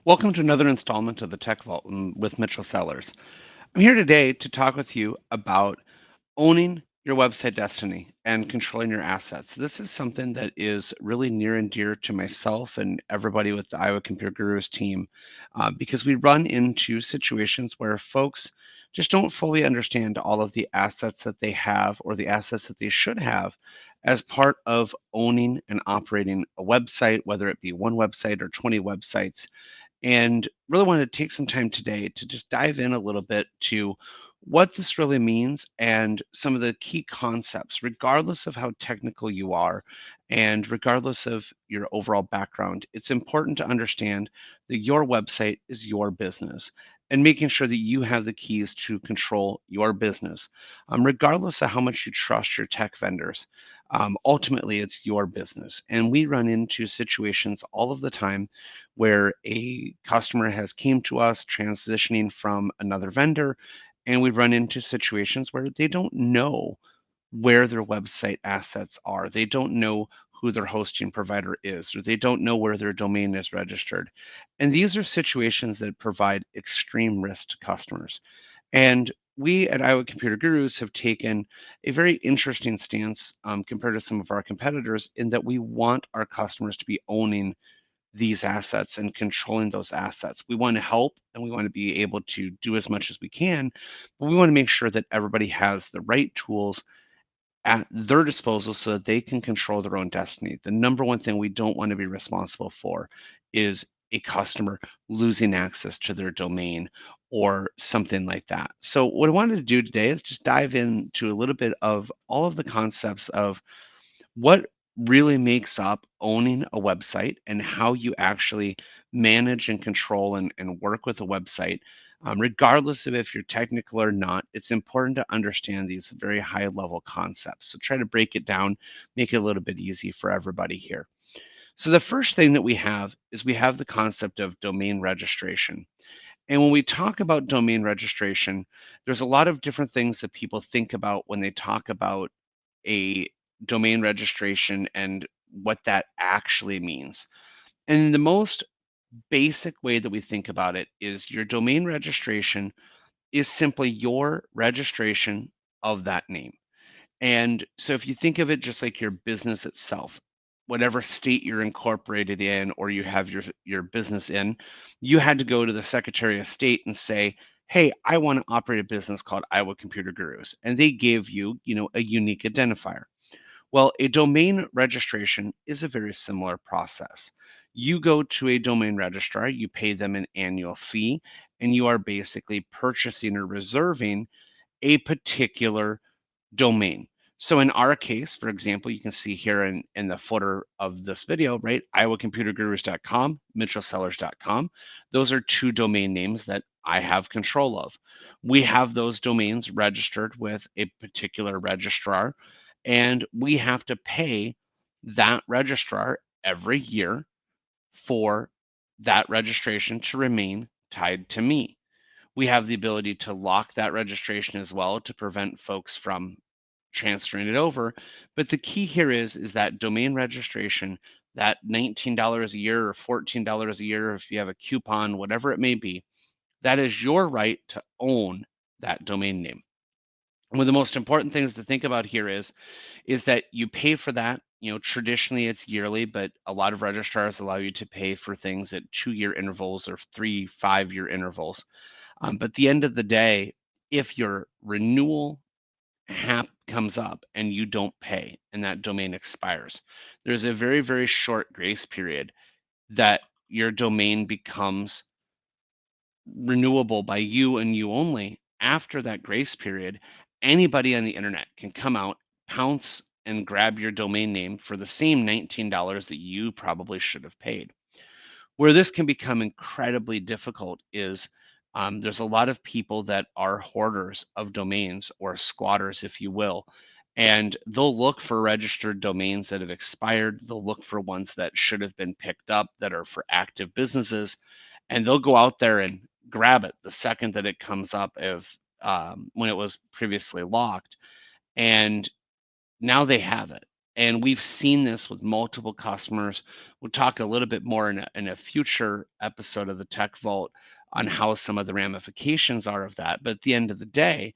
Welcome to another installment of the Tech Vault with Mitchell Sellers. I'm here today to talk with you about owning your website destiny and controlling your assets. This is something that is really near and dear to myself and everybody with the Iowa Computer Gurus team because we run into situations where folks just don't fully understand all of the assets that they have or the assets that they should have as part of owning and operating a website, whether it be one website or 20 websites, and really wanted to take some time today to just dive in a little bit to what this really means and some of the key concepts, regardless of how technical you are and regardless of your overall background. It's important to understand that your website is your business and making sure that you have the keys to control your business, regardless of how much you trust your tech vendors. Ultimately, it's your business. And we run into situations all of the time where a customer has came to us transitioning from another vendor, and we run into situations where they don't know where their website assets are. They don't know who their hosting provider is, or they don't know where their domain is registered. And these are situations that provide extreme risk to customers. And we at Iowa Computer Gurus have taken a very interesting stance compared to some of our competitors in that we want our customers to be owning these assets and controlling those assets. We want to help and we want to be able to do as much as we can, but we want to make sure that everybody has the right tools at their disposal so that they can control their own destiny. The number one thing we don't want to be responsible for is a customer losing access to their domain or something like that. So, what I wanted to do today is just dive into a little bit of all of the concepts of what really makes up owning a website and how you actually manage and control and work with a website. Regardless of if you're technical or not, it's important to understand these very high level concepts. So try to break it down, make it a little bit easy for everybody here. So the first thing that we have is we have the concept of domain registration. And when we talk about domain registration, there's a lot of different things that people think about when they talk about a domain registration and what that actually means. And the most basic way that we think about it is your domain registration is simply your registration of that name. And so if you think of it just like your business itself, whatever state you're incorporated in or you have your business in, you had to go to the Secretary of State and say, "Hey, I want to operate a business called Iowa Computer Gurus." And they gave you, a unique identifier. Well, a domain registration is a very similar process. You go to a domain registrar, you pay them an annual fee, and you are basically purchasing or reserving a particular domain. So in our case, for example, you can see here in the footer of this video, right? iowacomputergurus.com, mitchellsellers.com. Those are two domain names that I have control of. We have those domains registered with a particular registrar, and we have to pay that registrar every year for that registration to remain tied to me. We have the ability to lock that registration as well to prevent folks from transferring it over. But the key here is that domain registration, that $19 a year or $14 a year, if you have a coupon, whatever it may be, that is your right to own that domain name. One of the most important things to think about here is that you pay for that. Traditionally it's yearly, but a lot of registrars allow you to pay for things at 2 year intervals or 3 5 year intervals. But at the end of the day, if your renewal comes up and you don't pay and that domain expires, there's a very, very short grace period that your domain becomes renewable by you and you only. After that grace period, anybody on the internet can come out, pounce, and grab your domain name for the same $19 that you probably should have paid. Where this can become incredibly difficult is there's a lot of people that are hoarders of domains or squatters, if you will, and they'll look for registered domains that have expired. They'll look for ones that should have been picked up that are for active businesses, and they'll go out there and grab it the second that it comes up if when it was previously locked, and now they have it. And we've seen this with multiple customers. We'll talk a little bit more in a future episode of the Tech Vault on how some of the ramifications are of that. But at the end of the day,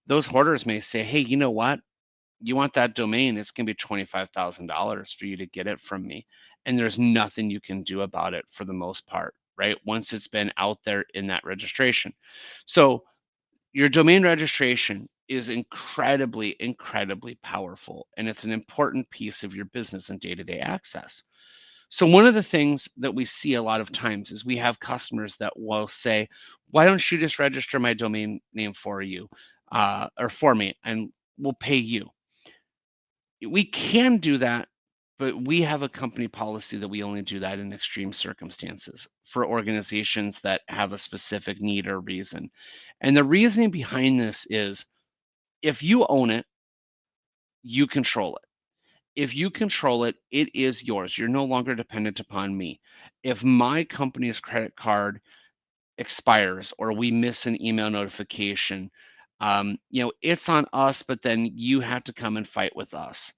those hoarders may say, hey, you know what? You want that domain, it's going to be $25,000 for you to get it from me. And there's nothing you can do about it for the most part, right? Once it's been out there in that registration. So your domain registration is incredibly, incredibly powerful, and it's an important piece of your business and day-to-day access. So one of the things that we see a lot of times is we have customers that will say, "Why don't you just register my domain name for you, or for me, and we'll pay you?" We can do that, but we have a company policy that we only do that in extreme circumstances for organizations that have a specific need or reason. And the reasoning behind this is if you own it, you control it. If you control it, it is yours. You're no longer dependent upon me. If my company's credit card expires or we miss an email notification, it's on us, but then you have to come and fight with us.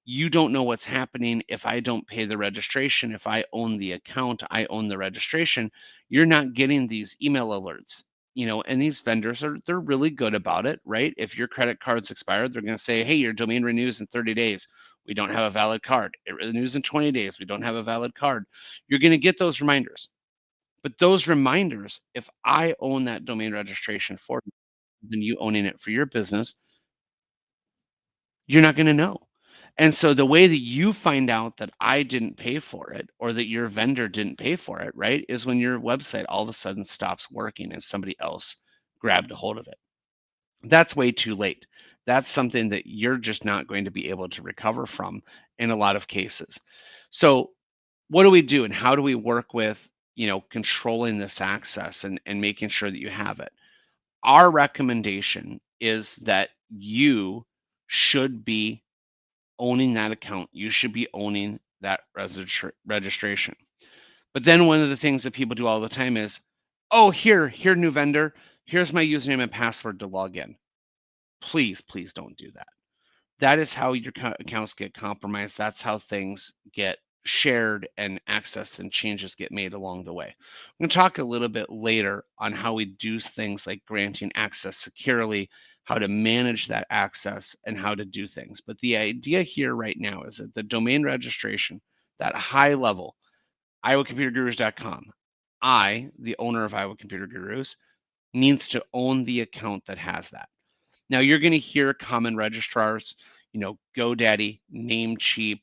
You don't know what's happening if I don't pay the registration. If I own the account, I own the registration. You're not getting these email alerts. And these vendors they're really good about it, right? If your credit card's expired, they're going to say, hey, your domain renews in 30 days. We don't have a valid card. It renews in 20 days. We don't have a valid card. You're going to get those reminders. But those reminders, if I own that domain registration for you, than you owning it for your business, you're not going to know. And so the way that you find out that I didn't pay for it or that your vendor didn't pay for it, right, is when your website all of a sudden stops working and somebody else grabbed a hold of it. That's way too late. That's something that you're just not going to be able to recover from in a lot of cases. So what do we do and how do we work with, controlling this access and making sure that you have it? Our recommendation is that you should be owning that account. You should be owning that registration. But then one of the things that people do all the time is, oh, here, new vendor, here's my username and password to log in. Please, please don't do that. That is how your accounts get compromised. That's how things get shared and accessed and changes get made along the way. I'm going to talk a little bit later on how we do things like granting access securely, how to manage that access, and how to do things. But the idea here right now is that the domain registration, that high level, iowacomputergurus.com, the owner of Iowa Computer Gurus, needs to own the account that has that. Now you're going to hear common registrars, GoDaddy, Namecheap,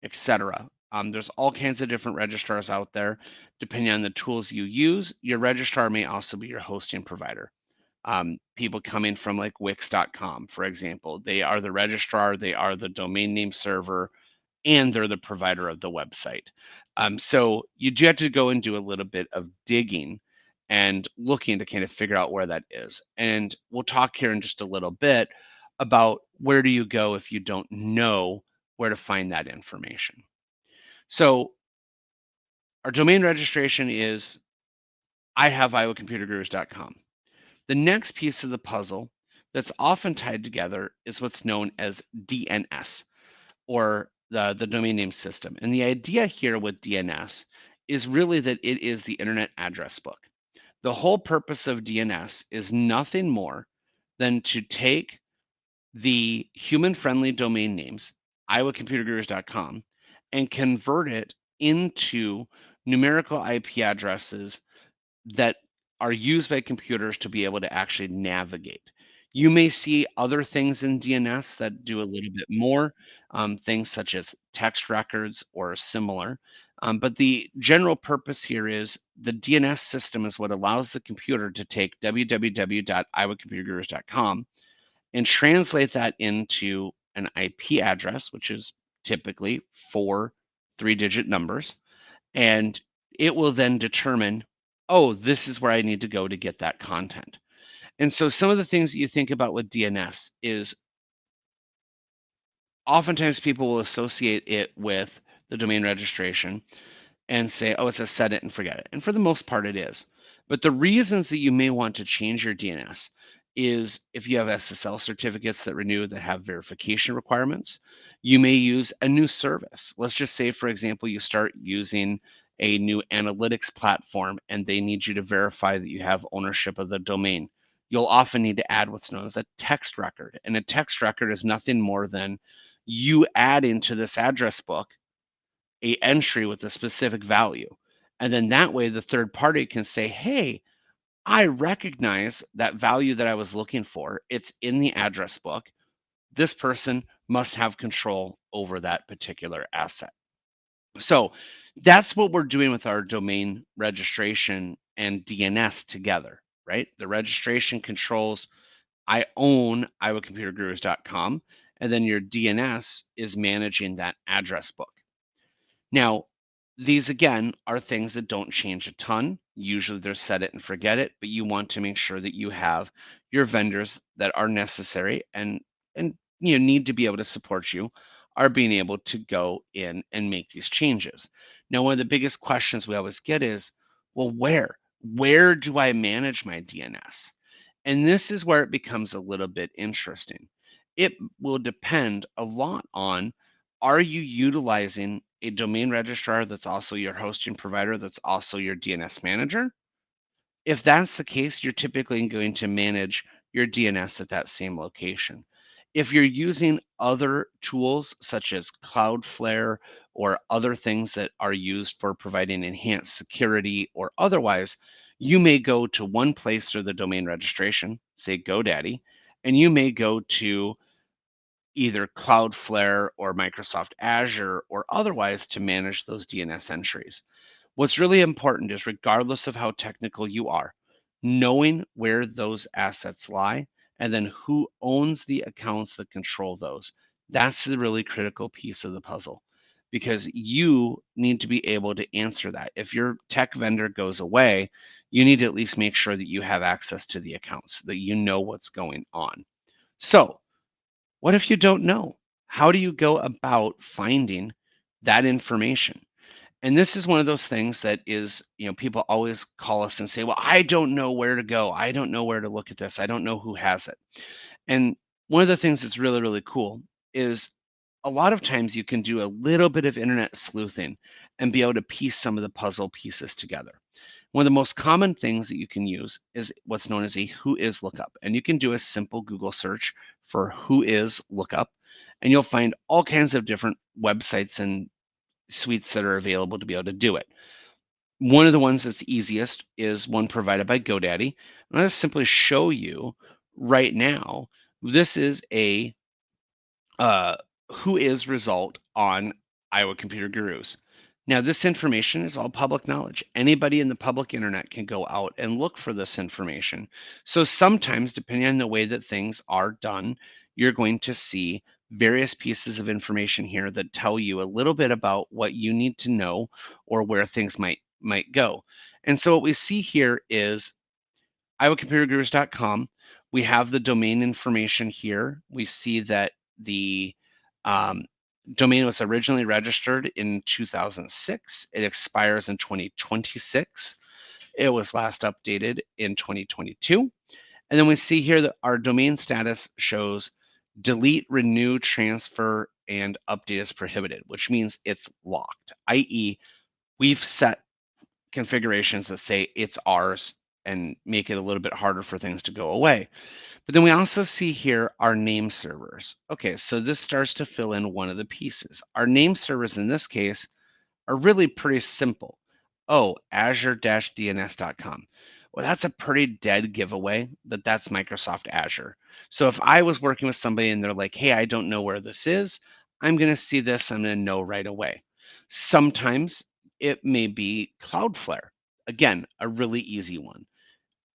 etc. There's all kinds of different registrars out there. Depending on the tools you use, your registrar may also be your hosting provider. People coming from like Wix.com, for example, they are the registrar, they are the domain name server, and they're the provider of the website. So you do have to go and do a little bit of digging and looking to kind of figure out where that is. And we'll talk here in just a little bit about where do you go if you don't know where to find that information. So our domain registration is I have iowacomputergurus.com. The next piece of the puzzle that's often tied together is what's known as DNS, or the domain name system. And the idea here with DNS is really that it is the Internet Address Book. The whole purpose of DNS is nothing more than to take the human-friendly domain names, iowacomputergurus.com, and convert it into numerical IP addresses that are used by computers to be able to actually navigate. You may see other things in DNS that do a little bit more, things such as text records or similar. But the general purpose here is the DNS system is what allows the computer to take www.iowacomputergurus.com and translate that into an IP address, which is typically 4 3-digit numbers. And it will then determine, oh, this is where I need to go to get that content. And so some of the things that you think about with DNS is oftentimes people will associate it with the domain registration and say, oh, it's a set it and forget it. And for the most part, it is. But the reasons that you may want to change your DNS is if you have SSL certificates that renew that have verification requirements, you may use a new service. Let's just say, for example, you start using a new analytics platform and they need you to verify that you have ownership of the domain. You'll often need to add what's known as a text record. And a text record is nothing more than you add into this address book a entry with a specific value. And then that way the third party can say, hey, I recognize that value that I was looking for. It's in the address book. This person must have control over that particular asset. So that's what we're doing with our domain registration and DNS together, right? The registration controls, I own iowacomputergurus.com, and then your DNS is managing that address book. Now, these again are things that don't change a ton. Usually they're set it and forget it, but you want to make sure that you have your vendors that are necessary and need to be able to support you are being able to go in and make these changes. Now, one of the biggest questions we always get is, well, where do I manage my DNS? And this is where it becomes a little bit interesting. It will depend a lot on, are you utilizing a domain registrar that's also your hosting provider, that's also your DNS manager? If that's the case, you're typically going to manage your DNS at that same location. If you're using other tools such as Cloudflare or other things that are used for providing enhanced security or otherwise, you may go to one place through the domain registration, say GoDaddy, and you may go to either Cloudflare or Microsoft Azure or otherwise to manage those DNS entries. What's really important is, regardless of how technical you are, knowing where those assets lie and then who owns the accounts that control those. That's the really critical piece of the puzzle, because you need to be able to answer that. If your tech vendor goes away, you need to at least make sure that you have access to the accounts, that you know what's going on. So, what if you don't know? How do you go about finding that information? And this is one of those things that is, people always call us and say, well, I don't know where to go. I don't know where to look at this. I don't know who has it. And one of the things that's really, really cool is a lot of times you can do a little bit of internet sleuthing and be able to piece some of the puzzle pieces together. One of the most common things that you can use is what's known as a whois lookup. And you can do a simple Google search for whois lookup, and you'll find all kinds of different websites and suites that are available to be able to do it. One of the ones that's easiest is one provided by GoDaddy. I'm going to simply show you right now. This is a whois result on Iowa Computer Gurus. Now, this information is all public knowledge. Anybody in the public internet can go out and look for this information. So sometimes, depending on the way that things are done, you're going to see various pieces of information here that tell you a little bit about what you need to know or where things might go. And so what we see here is iowacomputergurus.com. We have the domain information here. We see that the um, domain was originally registered in 2006. It expires in 2026. It was last updated in 2022. And then we see here that our domain status shows delete, renew, transfer, and update is prohibited, which means it's locked, i.e., we've set configurations that say it's ours and make it a little bit harder for things to go away. But then we also see here our name servers. Okay, so this starts to fill in one of the pieces. Our name servers in this case are really pretty simple. Oh, azure-dns.com. Well, that's a pretty dead giveaway that that's Microsoft Azure. So if I was working with somebody and they're like, hey, I don't know where this is, I'm going to see this, I'm going to know right away. Sometimes it may be Cloudflare. Again, a really easy one.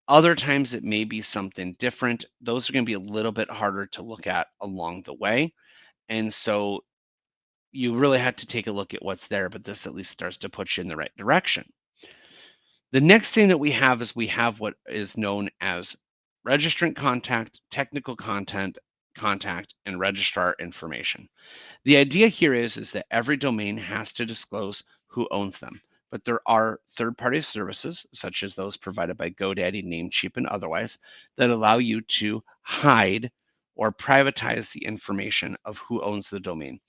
Other times it may be something different. Those are going to be a little bit harder to look at along the way. And so you really have to take a look at what's there, but this at least starts to put you in the right direction. The next thing that we have is we have what is known as registrant contact, technical contact, and registrar information. The idea here is that every domain has to disclose who owns them. but there are third-party services, such as those provided by GoDaddy, Namecheap, and otherwise, that allow you to hide or privatize the information of who owns the domain.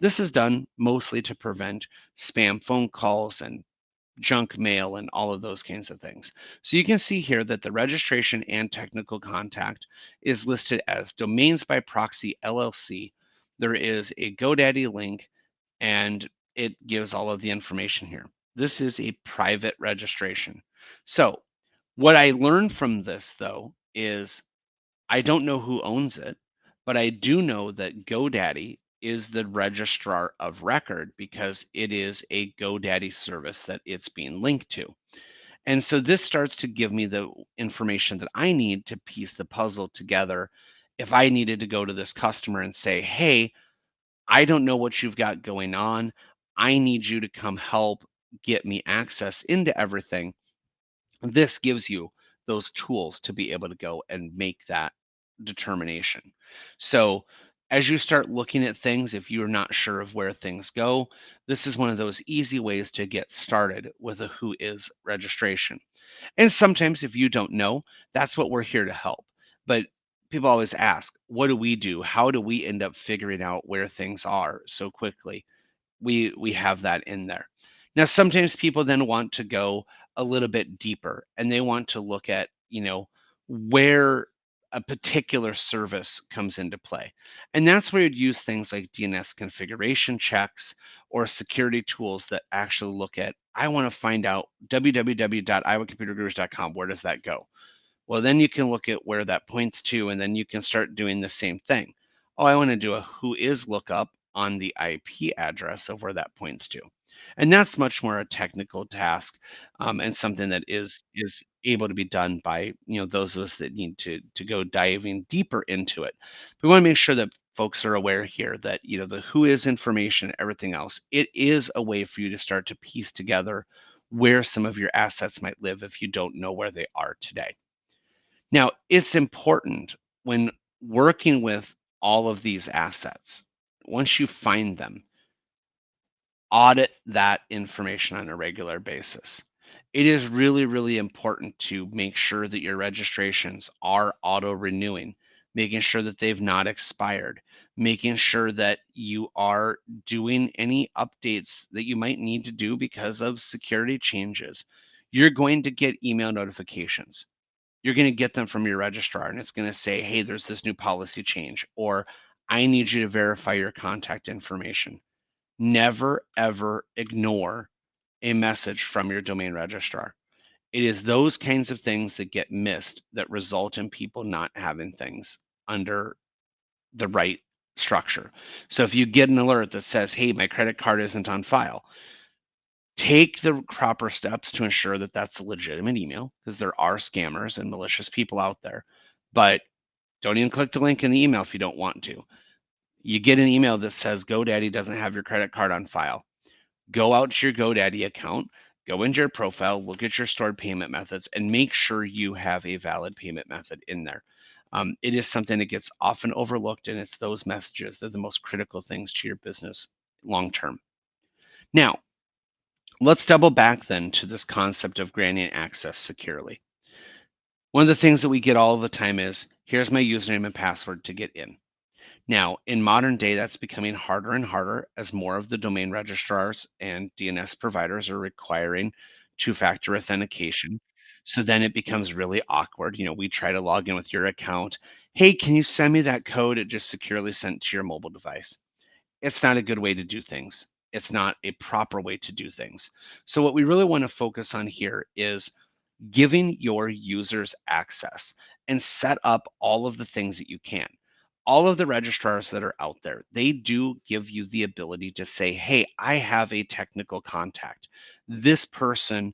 This is done mostly to prevent spam phone calls and junk mail and all of those kinds of things. So you can see here that the registration and technical contact is listed as Domains by Proxy LLC. There is a GoDaddy link and it gives all of the information here. This is a private registration. So what I learned from this though is I don't know who owns it, but I do know that GoDaddy is the registrar of record because it is a GoDaddy service that it's being linked to. And so this starts to give me the information that I need to piece the puzzle together. If I needed to go to this customer and say, hey, I don't know what you've got going on. I need you to come help get me access into everything. This gives you those tools to be able to go and make that determination. So as you start looking at things, if you're not sure of where things go, this is one of those easy ways to get started with a who is registration. And sometimes if you don't know, that's what we're here to help. But people always ask, what do we do? How do we end up figuring out where things are so quickly? We have that in there. Now, sometimes people then want to go a little bit deeper and they want to look at, where a particular service comes into play. And that's where you'd use things like DNS configuration checks or security tools that actually look at, I want to find out www.iowacomputergurus.com, where does that go? Well, then you can look at where that points to, and then you can start doing the same thing. Oh, I want to do a who is lookup on the IP address of where that points to. And that's much more a technical task and something that is able to be done by those of us that need to go diving deeper into it. We want to make sure that folks are aware here that the who is information, everything else, it is a way for you to start to piece together where some of your assets might live if you don't know where they are today. Now, it's important when working with all of these assets, once you find them, audit that information on a regular basis. It is really, really important to make sure that your registrations are auto renewing, making sure that they've not expired, making sure that you are doing any updates that you might need to do because of security changes. You're going to get email notifications. You're going to get them from your registrar and it's going to say, hey, there's this new policy change, or I need you to verify your contact information. Never, ever ignore a message from your domain registrar. It is those kinds of things that get missed that result in people not having things under the right structure. So if you get an alert that says, hey, my credit card isn't on file, take the proper steps to ensure that that's a legitimate email, because there are scammers and malicious people out there. But don't even click the link in the email if you don't want to. You get an email that says GoDaddy doesn't have your credit card on file. Go out to your GoDaddy account, go into your profile, look at your stored payment methods, and make sure you have a valid payment method in there. It is something that gets often overlooked, and it's those messages that are the most critical things to your business long term. Now, let's double back then to this concept of granting access securely. One of the things that we get all the time is, here's my username and password to get in. Now, in modern day, that's becoming harder and harder as more of the domain registrars and DNS providers are requiring two-factor authentication. So then it becomes really awkward. We try to log in with your account. Hey, can you send me that code? It just securely sent to your mobile device. It's not a good way to do things. It's not a proper way to do things. So what we really want to focus on here is giving your users access and set up all of the things that you can. All of the registrars that are out there, they do give you the ability to say, hey, I have a technical contact. This person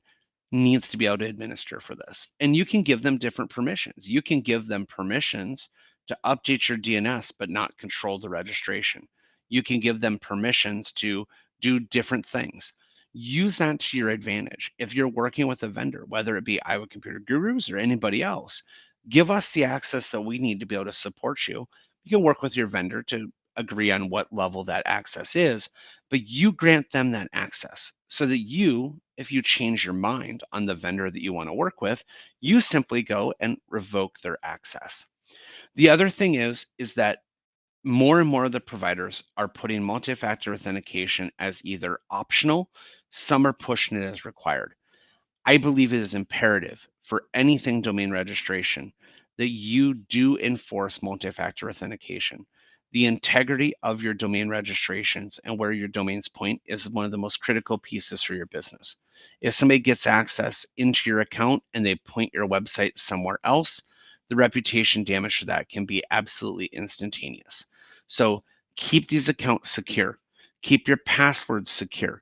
needs to be able to administer for this. And you can give them different permissions. You can give them permissions to update your DNS, but not control the registration. You can give them permissions to do different things. Use that to your advantage. If you're working with a vendor, whether it be Iowa Computer Gurus or anybody else, give us the access that we need to be able to support you. You can work with your vendor to agree on what level that access is, but you grant them that access so that you, if you change your mind on the vendor that you want to work with, you simply go and revoke their access. The other thing is that more and more of the providers are putting multi-factor authentication as either optional, some are pushing it as required. I believe it is imperative for anything domain registration that you do enforce multi-factor authentication. The integrity of your domain registrations and where your domains point is one of the most critical pieces for your business. If somebody gets access into your account and they point your website somewhere else, the reputation damage for that can be absolutely instantaneous. So keep these accounts secure. Keep your passwords secure.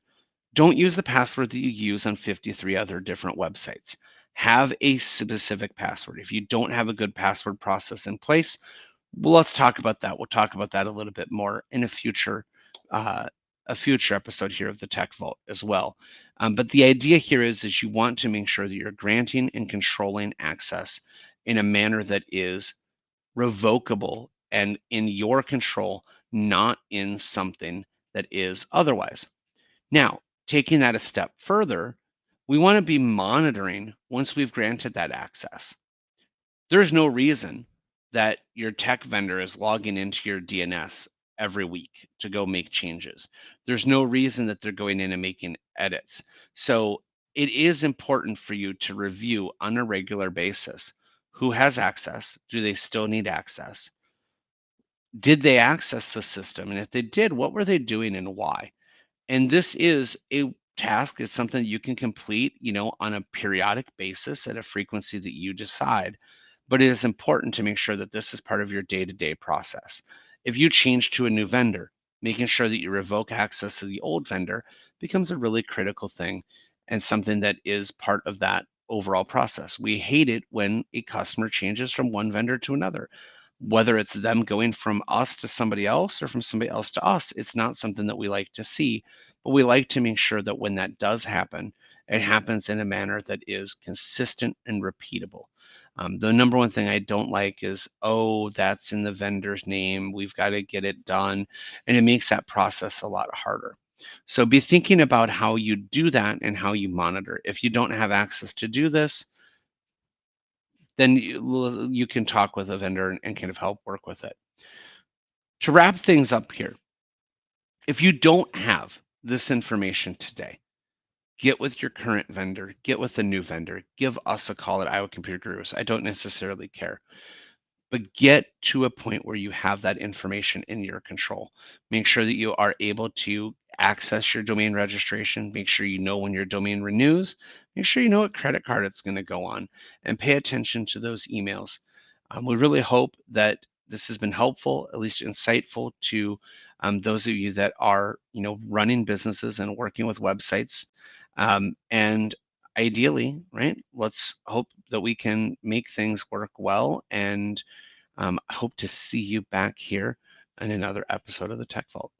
Don't use the password that you use on 53 other different websites. Have a specific password. If you don't have a good password process in place, well, let's talk about that. We'll talk about that a little bit more in uh, a future episode here of the Tech Vault as well. But the idea here is you want to make sure that you're granting and controlling access in a manner that is revocable and in your control, not in something that is otherwise. Now, taking that a step further, we want to be monitoring once we've granted that access. There's no reason that your tech vendor is logging into your DNS every week to go make changes. There's no reason that they're going in and making edits. So it is important for you to review on a regular basis who has access. Do they still need access? Did they access the system? And if they did, what were they doing and why? And this is a task, it's something you can complete, on a periodic basis at a frequency that you decide. But it is important to make sure that this is part of your day-to-day process. If you change to a new vendor, making sure that you revoke access to the old vendor becomes a really critical thing and something that is part of that overall process. We hate it when a customer changes from one vendor to another, whether it's them going from us to somebody else or from somebody else to us. It's not something that we like to see, but we like to make sure that when that does happen, it happens in a manner that is consistent and repeatable. The number one thing I don't like is, oh, that's in the vendor's name. We've got to get it done. And it makes that process a lot harder. So be thinking about how you do that and how you monitor. If you don't have access to do this, then you can talk with a vendor and kind of help work with it. To wrap things up here, if you don't have this information today, get with your current vendor, get with a new vendor, give us a call at Iowa Computer Gurus. I don't necessarily care, but get to a point where you have that information in your control. Make sure that you are able to access your domain registration. Make sure you know when your domain renews. Make sure you know what credit card it's going to go on, and pay attention to those emails. We really hope that this has been helpful, at least insightful to those of you that are, running businesses and working with websites. And ideally, right, let's hope that we can make things work well. And I hope to see you back here in another episode of the Tech Vault.